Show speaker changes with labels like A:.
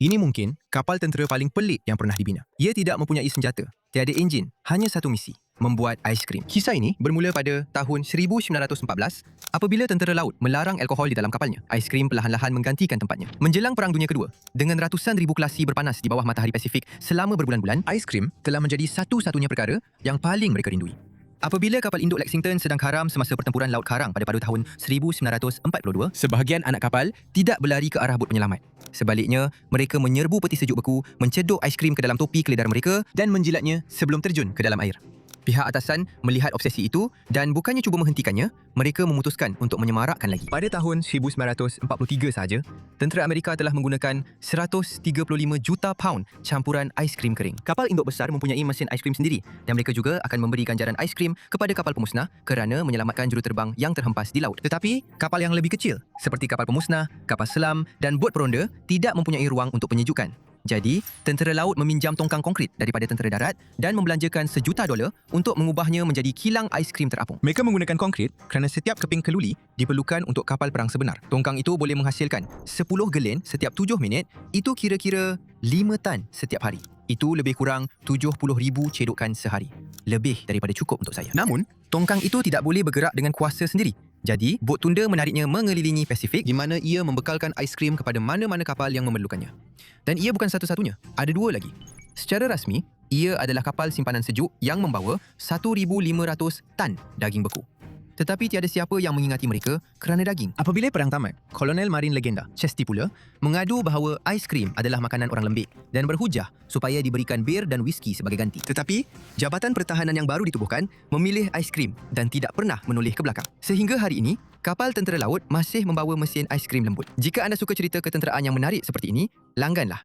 A: Ini mungkin kapal tentera paling pelik yang pernah dibina. Ia tidak mempunyai senjata, tiada enjin, hanya satu misi, membuat aiskrim. Kisah ini bermula pada tahun 1914 apabila tentera laut melarang alkohol di dalam kapalnya. Aiskrim perlahan-lahan menggantikan tempatnya. Menjelang Perang Dunia Kedua, dengan ratusan ribu kelasi berpanas di bawah matahari Pasifik selama berbulan-bulan, aiskrim telah menjadi satu-satunya perkara yang paling mereka rindui. Apabila kapal induk Lexington sedang karam semasa pertempuran Laut Karang pada tahun 1942, sebahagian anak kapal tidak berlari ke arah bot penyelamat. Sebaliknya, mereka menyerbu peti sejuk beku, mencedok aiskrim ke dalam topi keledar mereka dan menjilatnya sebelum terjun ke dalam air. Pihak atasan melihat obsesi itu dan bukannya cuba menghentikannya, mereka memutuskan untuk menyemarakkan lagi. Pada tahun 1943 sahaja, tentera Amerika telah menggunakan 135 juta paun campuran aiskrim kering. Kapal induk besar mempunyai mesin aiskrim sendiri dan mereka juga akan memberi ganjaran aiskrim kepada kapal pemusnah kerana menyelamatkan juruterbang yang terhempas di laut. Tetapi, kapal yang lebih kecil seperti kapal pemusnah, kapal selam dan bot peronda tidak mempunyai ruang untuk penyejukan. Jadi, tentera laut meminjam tongkang konkrit daripada tentera darat dan membelanjakan $1,000,000 untuk mengubahnya menjadi kilang aiskrim terapung. Mereka menggunakan konkrit kerana setiap keping keluli diperlukan untuk kapal perang sebenar. Tongkang itu boleh menghasilkan 10 gelen setiap 7 minit, itu kira-kira 5 tan setiap hari. Itu lebih kurang 70,000 cedokan sehari. Lebih daripada cukup untuk saya. Namun, tongkang itu tidak boleh bergerak dengan kuasa sendiri. Jadi, bot tunda menariknya mengelilingi Pasifik di mana ia membekalkan aiskrim kepada mana-mana kapal yang memerlukannya. Dan ia bukan satu-satunya, ada dua lagi. Secara rasmi, ia adalah kapal simpanan sejuk yang membawa 1,500 tan daging beku. Tetapi tiada siapa yang mengingati mereka kerana daging. Apabila perang tamat, Kolonel Marin legenda Chesty Puller mengadu bahawa aiskrim adalah makanan orang lembik dan berhujah supaya diberikan bir dan whisky sebagai ganti. Tetapi, Jabatan Pertahanan yang baru ditubuhkan memilih aiskrim dan tidak pernah menoleh ke belakang. Sehingga hari ini, kapal tentera laut masih membawa mesin aiskrim lembut. Jika anda suka cerita ketenteraan yang menarik seperti ini, langganlah